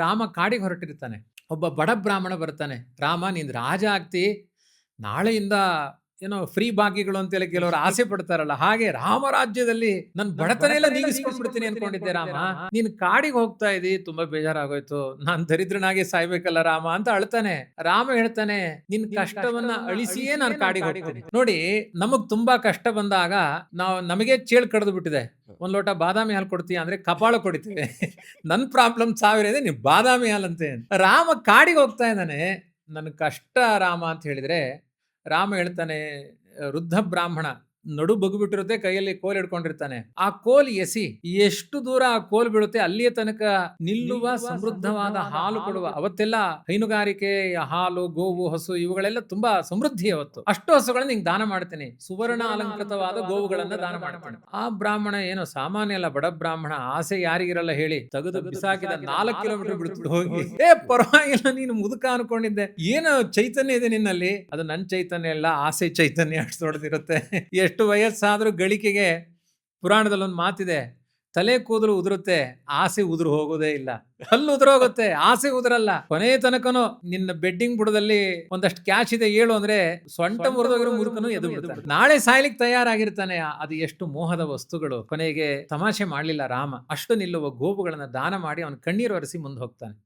ರಾಮ ಕಾಡಿಗೆ ಹೊರಟಿರ್ತಾನೆ. ಒಬ್ಬ ಬಡ ಬ್ರಾಹ್ಮಣ ಬರ್ತಾನೆ. ರಾಮ ನೀನ್ ರಾಜ ಆಗ್ತಿ, ನಾಳೆಯಿಂದ ಏನೋ ಫ್ರೀ ಭಾಗ್ಯಗಳು ಅಂತೆಲ್ಲ ಕೆಲವರು ಆಸೆ ಪಡ್ತಾರಲ್ಲ, ಹಾಗೆ ರಾಮರಾಜ್ಯದಲ್ಲಿ ನನ್ ಬಡತನ ಎಲ್ಲ ನೀಗಿಸ್ಕೊಂಡ್ಬಿಡ್ತೀನಿ ಅನ್ಕೊಂಡಿದ್ದೆ ರಾಮ. ನೀನ್ ಕಾಡಿಗೆ ಹೋಗ್ತಾ ಇದಿ, ತುಂಬಾ ಬೇಜಾರಾಗೋಯ್ತು, ನಾನ್ ದರಿದ್ರನಾಗಿ ಸಾಯ್ಬೇಕಲ್ಲ ರಾಮ ಅಂತ ಅಳ್ತಾನೆ. ರಾಮ ಹೇಳ್ತಾನೆ, ನಿನ್ ಕಷ್ಟವನ್ನ ಅಳಿಸಿಯೇ ನಾನು ಕಾಡಿಗೆ ಹೋಗ್ತೀನಿ. ನೋಡಿ, ನಮಗ್ ತುಂಬಾ ಕಷ್ಟ ಬಂದಾಗ ನಮಗೆ ಚೇಳು ಕಡ್ದು ಬಿಟ್ಟಿದೆ, ಒಂದ್ ಲೋಟ ಬಾದಾಮಿ ಹಾಲು ಕೊಡ್ತೀಯ ಅಂದ್ರೆ ಕಪಾಳ ಕೊಡಿತೀವಿ. ನನ್ ಪ್ರಾಬ್ಲಮ್ ಸಾವಿರ ಇದೆ, ನೀವು ಬಾದಾಮಿ ಹಾಲಂತೆ. ರಾಮ ಕಾಡಿಗೆ ಹೋಗ್ತಾ ಇದ್ದಾನೆ, ನನ್ ಕಷ್ಟ ರಾಮ ಅಂತ ಹೇಳಿದ್ರೆ, ರಾಮ ಹೇಳ್ತಾನೆ, ವೃದ್ಧ ಬ್ರಾಹ್ಮಣ ನಡು ಬಗ್ಬಿಟ್ಟಿರುತ್ತೆ, ಕೈಯಲ್ಲಿ ಕೋಲ್ ಹಿಡ್ಕೊಂಡಿರ್ತಾನೆ. ಆ ಕೋಲ್ ಎಸಿ, ಎಷ್ಟು ದೂರ ಆ ಕೋಲ್ ಬೀಳುತ್ತೆ ಅಲ್ಲಿಯ ತನಕ ನಿಲ್ಲುವ ಸಮೃದ್ಧವಾದ ಹಾಲು ಕೊಡುವ. ಅವತ್ತೆಲ್ಲ ಹೈನುಗಾರಿಕೆ, ಹಾಲು, ಗೋವು, ಹಸು ಇವುಗಳೆಲ್ಲ ತುಂಬಾ ಸಮೃದ್ಧಿ. ಅವತ್ತು ಅಷ್ಟು ಹಸುಗಳನ್ನ ನಿಂಗೆ ದಾನ ಮಾಡ್ತೀನಿ, ಸುವರ್ಣ ಅಲಂಕೃತವಾದ ಗೋವುಗಳನ್ನ ದಾನ ಮಾಡ್ತೀನಿ. ಆ ಬ್ರಾಹ್ಮಣ ಏನೋ ಸಾಮಾನ್ಯ ಅಲ್ಲ, ಬಡ ಬ್ರಾಹ್ಮಣ, ಆಸೆ ಯಾರಿಗಿರಲ್ಲ ಹೇಳಿ, ತೆಗೆದು ಬಿಸಾಕಿದ 4 ಕಿಲೋಮೀಟರ್ ಬಿಡ್ತು ಹೋಗಿ. ಪರವಾಗಿಲ್ಲ, ನೀನು ಮುದುಕ ಅನ್ಕೊಂಡಿದ್ದೆ, ಏನು ಚೈತನ್ಯ ಇದೆ ನಿನ್ನಲ್ಲಿ. ಅದು ನನ್ ಚೈತನ್ಯ ಎಲ್ಲ, ಆಸೆ ಚೈತನ್ಯ ಅಷ್ಟು ದೊಡ್ಡದಿರುತ್ತೆ. ಎಷ್ಟು ವಯಸ್ಸಾದ್ರೂ ಗಳಿಕೆಗೆ ಪುರಾಣದಲ್ಲಿ ಒಂದು ಮಾತಿದೆ, ತಲೆ ಕೂದಲು ಉದುರುತ್ತೆ, ಆಸೆ ಉದುರು ಹೋಗೋದೇ ಇಲ್ಲ. ಹಲ್ಲು ಉದುರೋಗುತ್ತೆ, ಆಸೆ ಉದುರಲ್ಲ. ಕೊನೆಯ ತನಕನು ನಿನ್ನ ಬೆಡ್ಡಿಂಗ್ ಬುಡದಲ್ಲಿ ಒಂದಷ್ಟು ಕ್ಯಾಶ್ ಇದೆ ಹೇಳು ಅಂದ್ರೆ, ಸೊಂಟ ಮುರಿದೋಗಿರೋ ಮುದುಕನು ಎದು ಬಿಡ್ತಾನೆ. ನಾಳೆ ಸಾಯ್ಲಿಕ್ಕೆ ತಯಾರಾಗಿರ್ತಾನೆ. ಅದು ಎಷ್ಟು ಮೋಹದ ವಸ್ತುಗಳು. ಕೊನೆಗೆ ತಮಾಷೆ ಮಾಡ್ಲಿಲ್ಲ ರಾಮ, ಅಷ್ಟು ನಿಲ್ಲುವ ಗೋವುಗಳನ್ನ ದಾನ ಮಾಡಿ ಅವನ ಕಣ್ಣೀರು ಒರೆಸಿ ಮುಂದೆ ಹೋಗ್ತಾನೆ.